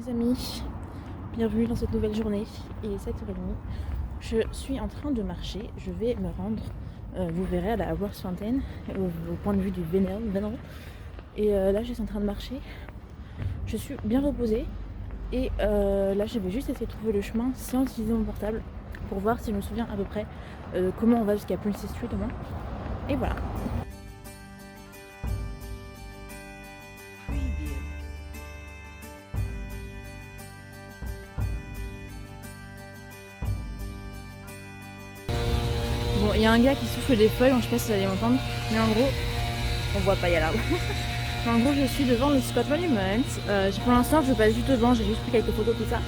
Les amis, bienvenue dans cette nouvelle journée. Il est 7h30. Je suis en train de marcher. Je vais me rendre, vous verrez, à la Worth Fountain, au point de vue du Venel. Et là, je suis en train de marcher. Je suis bien reposée. Et là, je vais juste essayer de trouver le chemin sans utiliser mon portable pour voir si je me souviens à peu près comment on va jusqu'à Princess Street au moins. Et voilà. Bon, il y a un gars qui souffle des feuilles, je sais pas si vous allez m'entendre, mais en gros, on voit pas, il y a l'arbre. Mais en gros, je suis devant le Scott Monument. Pour l'instant, je passe juste devant, j'ai juste pris quelques photos, tout ça.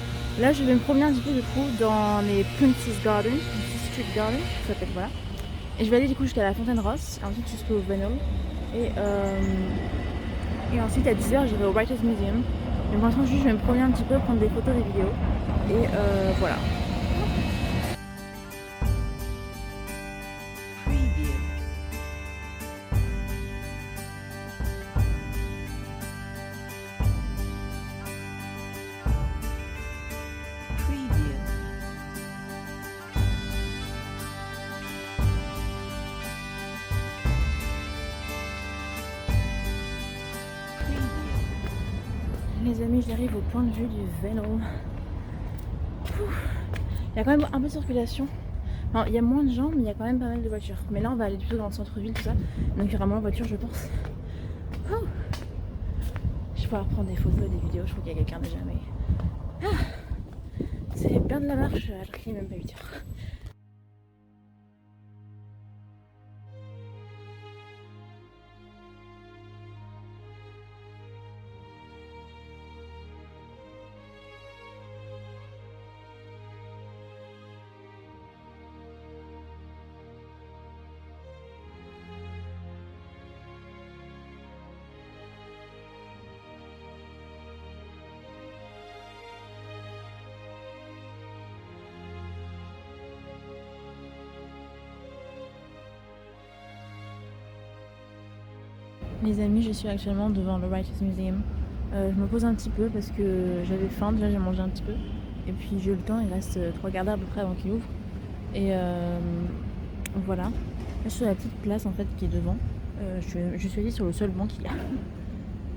Là, je vais me promener un petit peu, du coup, dans les Princess Garden, Princess Street Garden, ça s'appelle, voilà. Et je vais aller, du coup, jusqu'à la Fontaine Ross, et ensuite jusqu'au Venel. Et ensuite, à 10h, j'irai au Writers Museum. Mais pour l'instant, juste, je vais me promener un petit peu, prendre des photos, des vidéos. Et voilà. Les amis, j'arrive au point de vue du Venel. Il y a quand même un peu de circulation. Enfin, il y a moins de gens, mais il y a quand même pas mal de voitures. Mais là, on va aller plutôt dans le centre-ville, tout ça. Donc il y aura moins de voitures, je pense. Je vais pouvoir prendre des photos et des vidéos. Je crois qu'il y a quelqu'un déjà, mais... c'est bien de la marche, alors qu'il n'est même pas 8h. Les amis, je suis actuellement devant le Writers Museum. Je me pose un petit peu parce que j'avais faim, déjà j'ai mangé un petit peu. Et puis j'ai eu le temps, il reste 3 quarts d'heure à peu près avant qu'il ouvre. Et voilà. Là je suis à la petite place en fait qui est devant. Je suis allée sur le seul banc qu'il y a.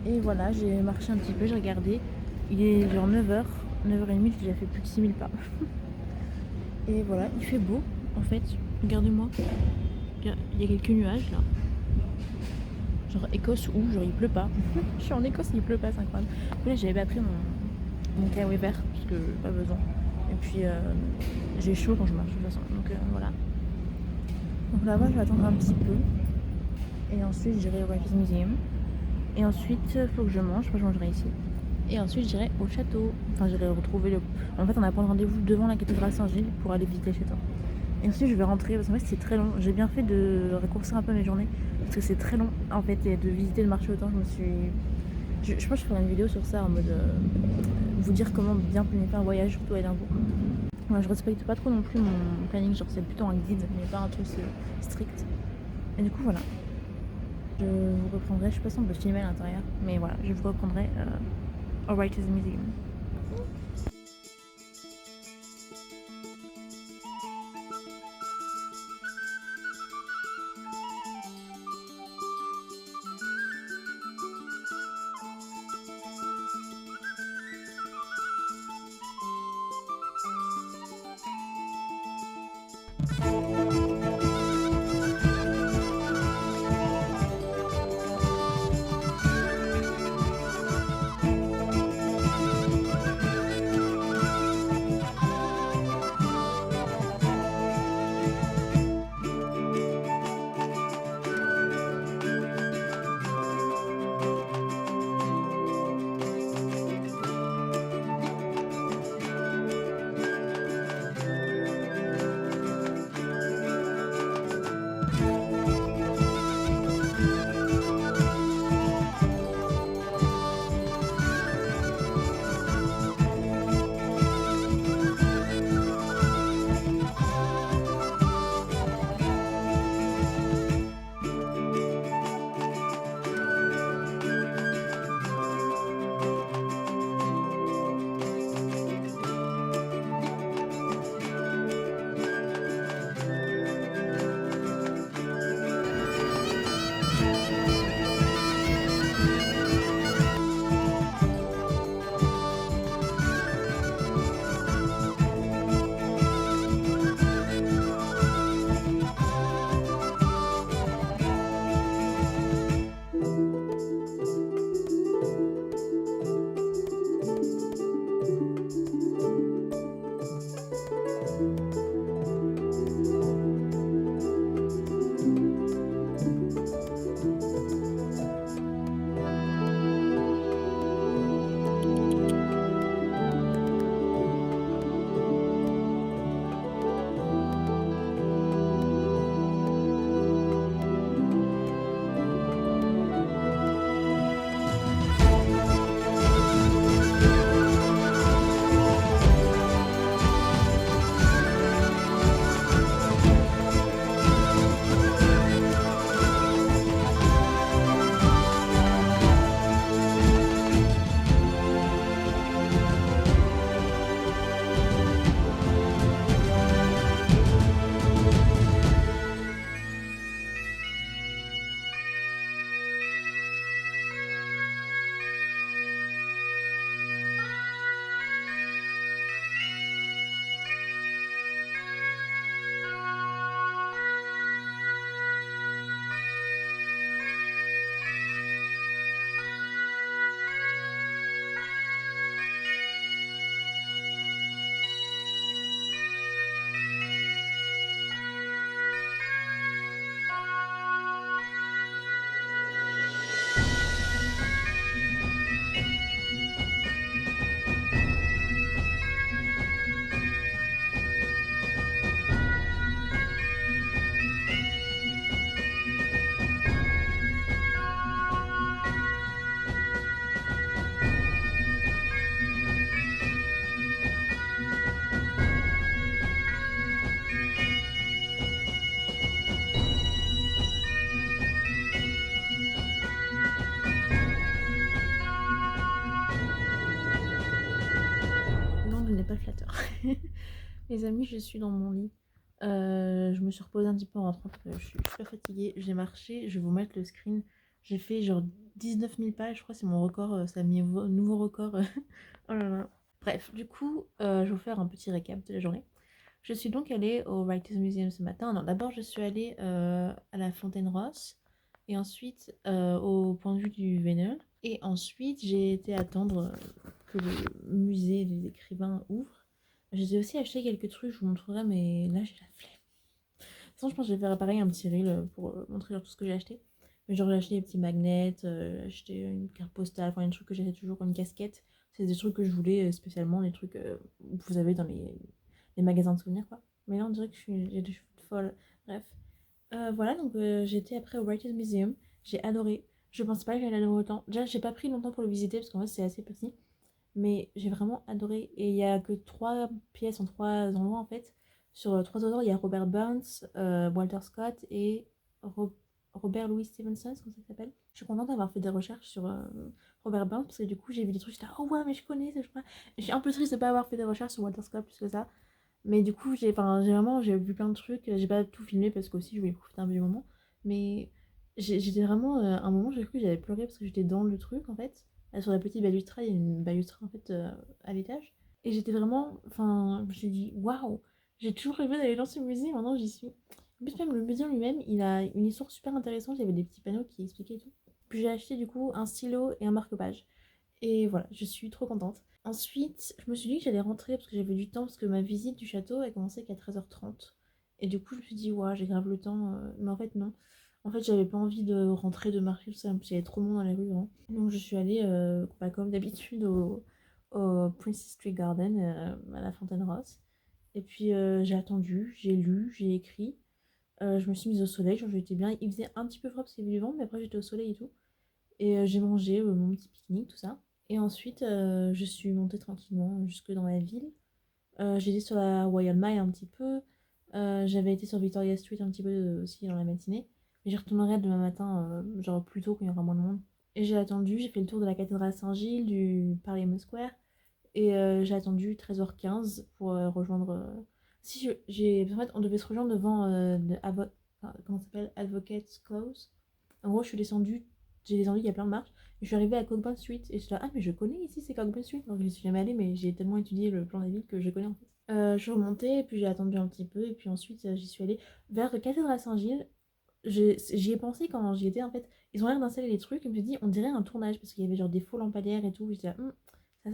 Et voilà, j'ai marché un petit peu, j'ai regardé. Il est genre 9h, 9h30, j'ai déjà fait plus de 6000 pas. Et voilà, il fait beau en fait. Regardez-moi. Il y a quelques nuages là. Genre Écosse où genre il pleut pas. Je suis en Écosse, il pleut pas, c'est incroyable. Là j'avais pas pris mon kawaii vert parce que pas besoin. Et puis j'ai chaud quand je marche de toute façon. Donc voilà. Donc là-bas je vais attendre un petit peu. Et ensuite j'irai au Writers Museum. Et ensuite faut que je mange, je mangerai ici. Et ensuite j'irai au château. Enfin j'irai retrouver le... En fait on a pris rendez-vous devant la cathédrale Saint-Gilles pour aller visiter le château. Et ensuite je vais rentrer parce qu'en fait c'est très long. J'ai bien fait de raccourcir un peu mes journées parce que c'est très long en fait et de visiter le marché autant. Je pense que je ferai une vidéo sur ça en mode vous dire comment bien planifier un voyage surtout à Édimbourg. Moi je respecte pas trop non plus mon planning, genre c'est plutôt un guide mais pas un truc strict. Et du coup voilà. Je vous reprendrai, je sais pas si on peut filmer à l'intérieur, mais voilà, je vous reprendrai au Writers Museum. Les amis, je suis dans mon lit. Je me suis reposée un petit peu en rentrant parce que je suis super fatiguée. J'ai marché, je vais vous mettre le screen. J'ai fait genre 19 000 pas, je crois que c'est mon record, ça a mis un nouveau record. Oh là là. Bref, du coup, je vais vous faire un petit récap de la journée. Je suis donc allée au Writers Museum ce matin. Non, d'abord, je suis allée à la Fontaine Rosse et ensuite au point de vue du Vénère. Et ensuite, j'ai été attendre que le musée des écrivains ouvre. J'ai aussi acheté quelques trucs, je vous montrerai, mais là, j'ai la flemme. De toute façon, je pense que je vais faire pareil un petit reel pour montrer genre, tout ce que j'ai acheté. Mais genre, j'ai acheté des petits magnets, j'ai acheté une carte postale, enfin, des trucs que j'achète toujours comme une casquette. C'est des trucs que je voulais spécialement, des trucs que vous avez dans les magasins de souvenirs, quoi. Mais là, on dirait que j'ai des cheveux folles. Bref. Voilà, donc j'étais après au Writers Museum. J'ai adoré. Je pensais pas que j'allais adorer autant. Déjà, j'ai pas pris longtemps pour le visiter parce qu'en fait, c'est assez petit. Mais j'ai vraiment adoré. Et il y a que 3 pièces en 3 endroits en fait. Sur 3 auteurs, il y a Robert Burns, Walter Scott et Robert Louis Stevenson, comme ça s'appelle. Je suis contente d'avoir fait des recherches sur Robert Burns parce que du coup j'ai vu des trucs, j'étais oh ouais, mais je connais, je crois. Je suis un peu triste de pas avoir fait des recherches sur Walter Scott plus que ça. Mais du coup, j'ai vu plein de trucs. J'ai pas tout filmé parce qu'aussi je voulais profiter un peu du moment. Mais j'étais vraiment. À un moment, j'ai cru que j'allais pleurer parce que j'étais dans le truc en fait. Sur la petite balustrade, il y a une balustrade en fait à l'étage. Et j'étais vraiment. Enfin, je me suis dit, waouh, j'ai toujours rêvé d'aller dans ce musée, maintenant j'y suis. En plus, même le musée en lui-même, il a une histoire super intéressante. Il y avait des petits panneaux qui expliquaient tout. Puis j'ai acheté du coup un stylo et un marque-page. Et voilà, je suis trop contente. Ensuite, je me suis dit que j'allais rentrer parce que j'avais du temps, parce que ma visite du château a commencé qu'à 13h30. Et du coup, je me suis dit, ouais, j'ai grave le temps. Mais en fait, non. En fait, j'avais pas envie de rentrer, de marcher, tout ça, parce qu'il y avait trop de monde dans les rues, hein. Donc, je suis allée, bah, comme d'habitude, au Princess Street Garden, à la Fontaine Rose. Et puis, j'ai attendu, j'ai lu, j'ai écrit. Je me suis mise au soleil, genre j'étais bien. Il faisait un petit peu froid parce qu'il y avait du vent, mais après, j'étais au soleil et tout. Et j'ai mangé mon petit pique-nique, tout ça. Et ensuite, je suis montée tranquillement jusque dans la ville. J'étais sur la Royal Mile un petit peu. J'avais été sur Victoria Street un petit peu aussi dans la matinée. Mais j'y retournerai demain matin, genre plus tôt quand il y aura moins de monde. Et j'ai attendu, j'ai fait le tour de la cathédrale Saint-Gilles, du Parliament Square. Et j'ai attendu 13h15 pour rejoindre. Si j'ai. En fait, on devait se rejoindre devant enfin, comment ça s'appelle, Advocates Close. En gros, je suis descendue, j'ai descendu, il y a plein de marches. Et je suis arrivée à Cockburn Street. Et je suis là, ah, mais je connais ici, c'est Cockburn Street. Donc, je suis jamais allée, mais j'ai tellement étudié le plan des villes que je connais en fait. Je suis remontée, et puis j'ai attendu un petit peu. Et puis ensuite, j'y suis allée vers la cathédrale Saint-Gilles. J'y ai pensé quand j'y étais en fait. Ils ont l'air d'installer les trucs. Et je me suis dit, on dirait un tournage parce qu'il y avait genre des faux lampadaires et tout. J'étais là,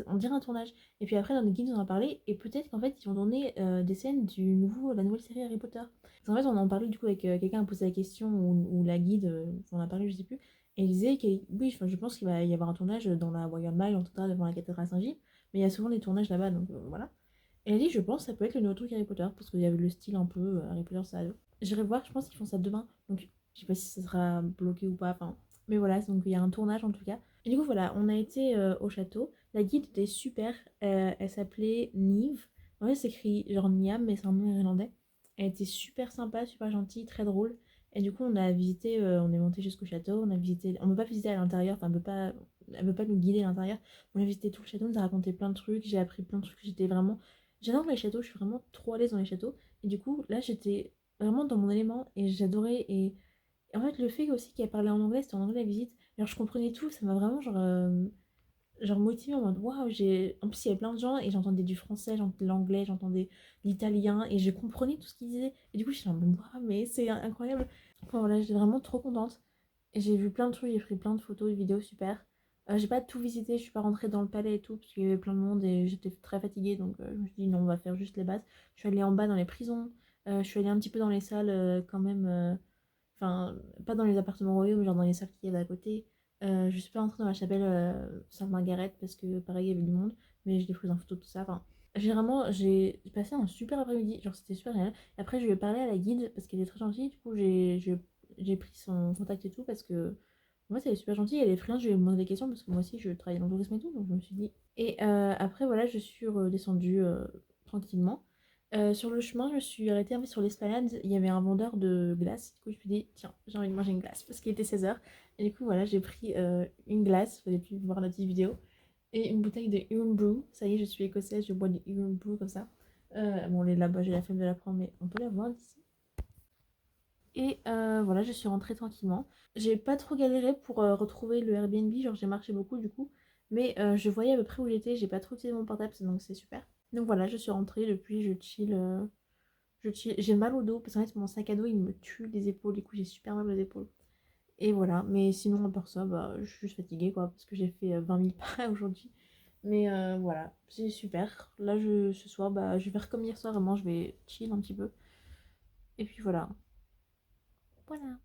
on dirait un tournage. Et puis après, dans les guides, on en a parlé. Et peut-être qu'en fait, ils vont tourner des scènes la nouvelle série Harry Potter. Parce qu'en fait, on en parlait du coup avec quelqu'un a posé la question ou la guide, on en a parlé, je sais plus. Et il disait que oui, enfin, je pense qu'il va y avoir un tournage dans la Royal Mile, en tout cas devant la cathédrale Saint-Gilles. Mais il y a souvent des tournages là-bas, donc voilà. Et elle a dit, je pense que ça peut être le nouveau truc Harry Potter, parce qu'il y avait le style un peu Harry Potter, ça. J'irai voir, je pense qu'ils font ça demain. Donc je sais pas si ça sera bloqué ou pas. Enfin, mais voilà, donc il y a un tournage en tout cas. Et du coup, voilà, on a été au château. La guide était super. Elle s'appelait Nive. En fait, c'est écrit genre Niam, mais c'est un nom irlandais. Elle était super sympa, super gentille, très drôle. Et du coup, on a visité, on est monté jusqu'au château. On a visité, on ne peut pas visiter à l'intérieur, enfin, elle peut pas nous guider à l'intérieur. On a visité tout le château, on nous a raconté plein de trucs. J'ai appris plein de trucs. J'étais vraiment. J'adore les châteaux, je suis vraiment trop à l'aise dans les châteaux. Et du coup, là, j'étais vraiment dans mon élément et j'adorais. Et en fait, le fait aussi qu'elle parlait en anglais, c'était en anglais la visite. Alors, je comprenais tout, ça m'a vraiment genre motivée en mode waouh. En plus, il y avait plein de gens et j'entendais du français, j'entendais de l'anglais, j'entendais l'italien et je comprenais tout ce qu'ils disaient. Et du coup, je suis en mode waouh, mais c'est incroyable. Enfin voilà, j'étais vraiment trop contente. Et j'ai vu plein de trucs, j'ai pris plein de photos, de vidéos super. J'ai pas tout visité, je suis pas rentrée dans le palais et tout parce qu'il y avait plein de monde et j'étais très fatiguée donc je me suis dit non, on va faire juste les bases. Je suis allée en bas dans les prisons, je suis allée un petit peu dans les salles quand même. Enfin, pas dans les appartements royaux, mais genre dans les salles qu'il y avait à côté. Je suis pas rentrée dans la chapelle Sainte-Margaret parce que pareil, il y avait du monde, mais je l'ai prise en photo, tout ça. Enfin, j'ai passé un super après-midi, genre c'était super génial. Et après, je lui ai parlé à la guide parce qu'elle est très gentille, du coup, j'ai pris son contact et tout parce que moi, elle est super gentille, elle est freelance, je lui ai demandé des questions parce que moi aussi, je travaille dans le tourisme et tout, donc je me suis dit. Et après, voilà, je suis redescendue tranquillement. Sur le chemin, je me suis arrêtée un peu sur l'esplanade. Il y avait un vendeur de glace. Du coup, je me suis dit, tiens, j'ai envie de manger une glace parce qu'il était 16h. Et du coup, voilà, j'ai pris une glace. Vous avez pu voir la petite vidéo. Et une bouteille de Irn Brew. Ça y est, je suis écossaise, je bois du Irn Brew comme ça. Bon, elle est là-bas, j'ai la flemme de la prendre, mais on peut la voir d'ici. Et voilà, je suis rentrée tranquillement. J'ai pas trop galéré pour retrouver le Airbnb, genre j'ai marché beaucoup du coup. Mais je voyais à peu près où j'étais, j'ai pas trop utilisé mon portable, donc c'est super. Donc voilà, je suis rentrée, depuis je chill. Je chill. J'ai mal au dos, parce qu'en fait mon sac à dos il me tue les épaules, du coup j'ai super mal aux épaules. Et voilà, mais sinon à part ça, bah, je suis juste fatiguée quoi, parce que j'ai fait 20 000 pas aujourd'hui. Mais voilà, c'est super. Là, ce soir, bah, je vais faire comme hier soir, vraiment, je vais chill un petit peu. Et puis voilà. Voilà.